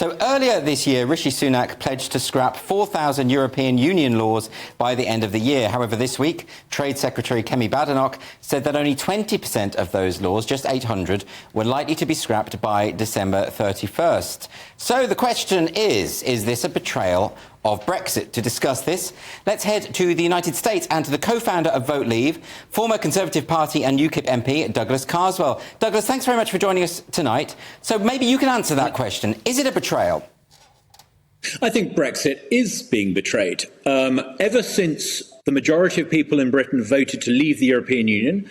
So earlier this year, Rishi Sunak pledged to scrap 4,000 European Union laws by the end of the year. However, this week, Trade Secretary Kemi Badenoch said that only 20% of those laws, just 800, were likely to be scrapped by December 31st. So the question is this a betrayal of Brexit? To discuss this, let's head to the United States and to the co-founder of Vote Leave, former Conservative Party and UKIP MP, Douglas Carswell. Douglas, thanks very much for joining us tonight. So maybe you can answer that question. Is it a betrayal? I think Brexit is being betrayed. Ever since the majority of people in Britain voted to leave the European Union,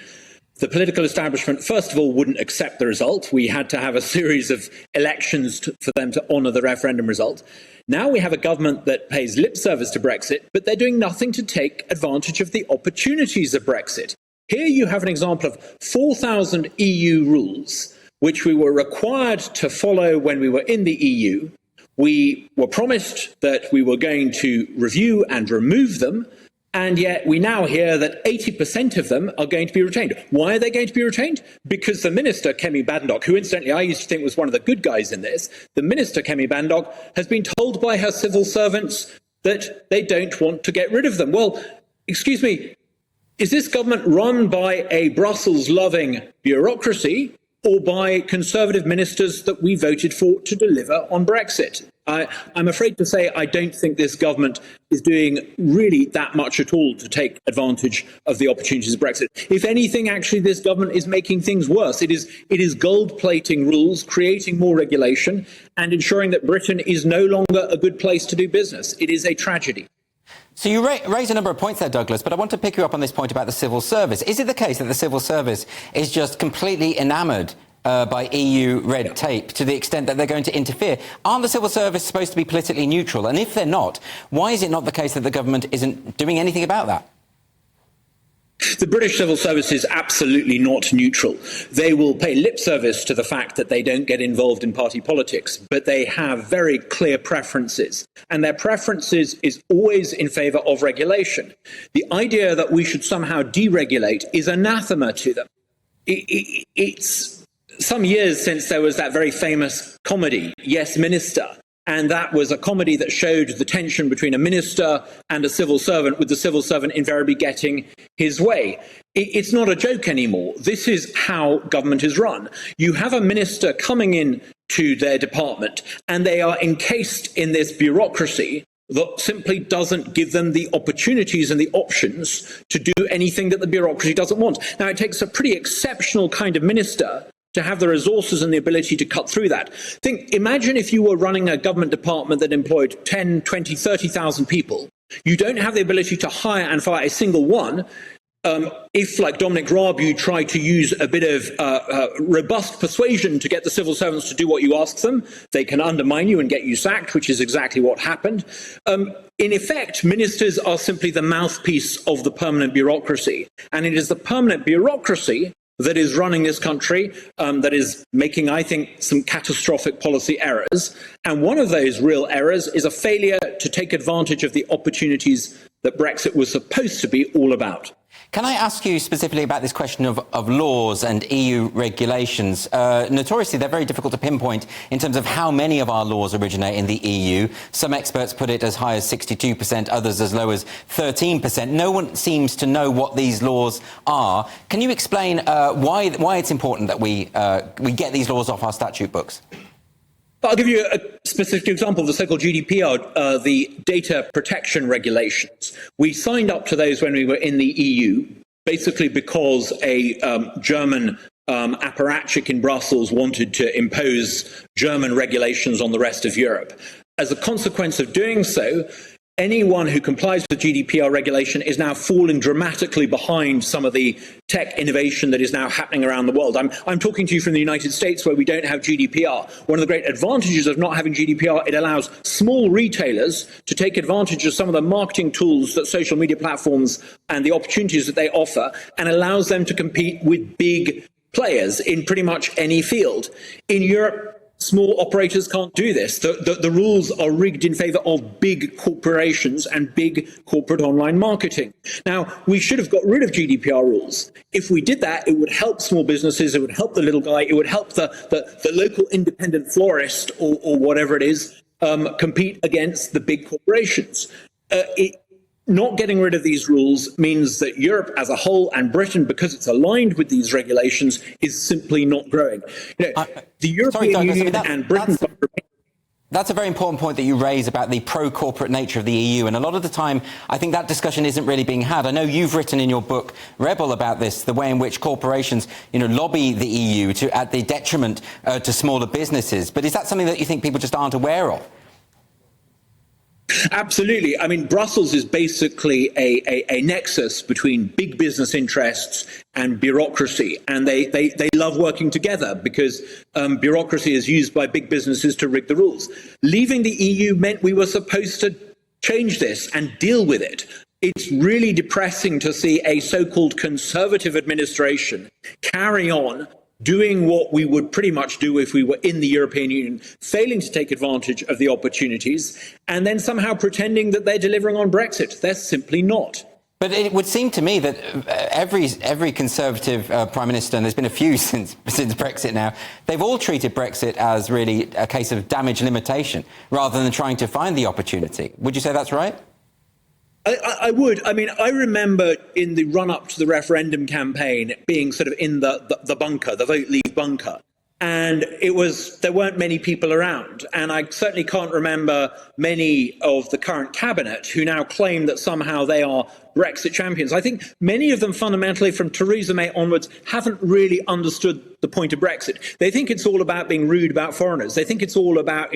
the political establishment, first of all, wouldn't accept the result. We had to have a series of elections for them to honour the referendum result. Now we have a government that pays lip service to Brexit, but they're doing nothing to take advantage of the opportunities of Brexit. Here you have an example of 4,000 EU rules, which we were required to follow when we were in the EU. We were promised that we were going to review and remove them, and yet we now hear that 80% of them are going to be retained. Why are they going to be retained? Because the Minister, Kemi Badenoch, who incidentally I used to think was one of the good guys in this, the Minister, Kemi Badenoch, has been told by her civil servants that they don't want to get rid of them. Well, excuse me, is this government run by a Brussels-loving bureaucracy or by Conservative ministers that we voted for to deliver on Brexit? I'm afraid to say I don't think this government is doing really that much at all to take advantage of the opportunities of Brexit. If anything, actually, this government is making things worse. It is gold-plating rules, creating more regulation, and ensuring that Britain is no longer a good place to do business. It is a tragedy. So you raise a number of points there, Douglas, but I want to pick you up on this point about the civil service. Is it the case that the civil service is just completely enamoured by EU red tape to the extent that they're going to interfere? Aren't the civil service supposed to be politically neutral? And if they're not, why is it not the case that the government isn't doing anything about that? The British civil service is absolutely not neutral. They will pay lip service to the fact that they don't get involved in party politics, but they have very clear preferences. And their preferences is always in favour of regulation. The idea that we should somehow deregulate is anathema to them. It's some years since there was that very famous comedy, Yes, Minister. And that was a comedy that showed the tension between a minister and a civil servant, with the civil servant invariably getting his way. It's not a joke anymore. This is how government is run. You have a minister coming in to their department, and they are encased in this bureaucracy that simply doesn't give them the opportunities and the options to do anything that the bureaucracy doesn't want. Now, it takes a pretty exceptional kind of minister to have the resources and the ability to cut through that. Imagine if you were running a government department that employed 10, 20, 30,000 people. You don't have the ability to hire and fire a single one. If, like Dominic Raab, you try to use a bit of robust persuasion to get the civil servants to do what you ask them, they can undermine you and get you sacked, which is exactly what happened. In effect, ministers are simply the mouthpiece of the permanent bureaucracy. And it is the permanent bureaucracy that is running this country, that is making, I think, some catastrophic policy errors. And one of those real errors is a failure to take advantage of the opportunities that Brexit was supposed to be all about. Can I ask you specifically about this question of laws and EU regulations? Notoriously, they're very difficult to pinpoint in terms of how many of our laws originate in the EU. Some experts put it as high as 62%, others as low as 13%. No one seems to know what these laws are. Can you explain why it's important that we get these laws off our statute books? I'll give you a specific example, the so-called GDPR, the data protection regulations. We signed up to those when we were in the EU, basically because a German apparatchik in Brussels wanted to impose German regulations on the rest of Europe. As a consequence of doing so, anyone who complies with GDPR regulation is now falling dramatically behind some of the tech innovation that is now happening around the world. I'm talking to you from the United States, where we don't have GDPR. One of the great advantages of not having GDPR, it allows small retailers to take advantage of some of the marketing tools that social media platforms and the opportunities that they offer, and allows them to compete with big players in pretty much any field. In Europe, Small operators can't do this. The rules are rigged in favour of big corporations and big corporate online marketing. Now, we should have got rid of GDPR rules. If we did that, it would help small businesses, it would help the little guy, it would help the local independent florist or whatever it is compete against the big corporations. Not getting rid of these rules means that Europe as a whole and Britain, because it's aligned with these regulations, is simply not growing. The European Union and Britain... That's a very important point that you raise about the pro-corporate nature of the EU. And a lot of the time, I think that discussion isn't really being had. I know you've written in your book, Rebel, about this, the way in which corporations, lobby the EU at the detriment to smaller businesses. But is that something that you think people just aren't aware of? Absolutely. I mean, Brussels is basically a nexus between big business interests and bureaucracy. And they love working together because bureaucracy is used by big businesses to rig the rules. Leaving the EU meant we were supposed to change this and deal with it. It's really depressing to see a so-called conservative administration carry on doing what we would pretty much do if we were in the European Union, failing to take advantage of the opportunities, and then somehow pretending that they're delivering on Brexit. They're simply not. But it would seem to me that every Conservative Prime Minister, and there's been a few since Brexit now, they've all treated Brexit as really a case of damage limitation rather than trying to find the opportunity. Would you say that's right? I would. I mean, I remember in the run-up to the referendum campaign being sort of in the bunker, the vote leave bunker. And there weren't many people around. And I certainly can't remember many of the current cabinet who now claim that somehow they are Brexit champions. I think many of them fundamentally from Theresa May onwards haven't really understood the point of Brexit. They think it's all about being rude about foreigners. They think it's all about,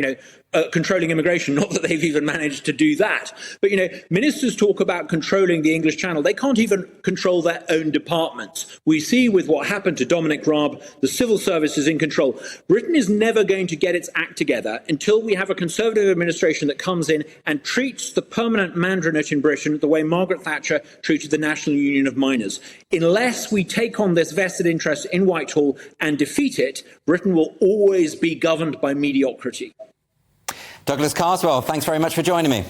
controlling immigration, not that they've even managed to do that. But, ministers talk about controlling the English Channel. They can't even control their own departments. We see with what happened to Dominic Raab, the civil service is in control. Britain is never going to get its act together until we have a Conservative administration that comes in and treats the permanent mandarinate in Britain the way Margaret Thatcher treated the National Union of Miners. Unless we take on this vested interest in Whitehall and defeat it, Britain will always be governed by mediocrity. Douglas Carswell, thanks very much for joining me.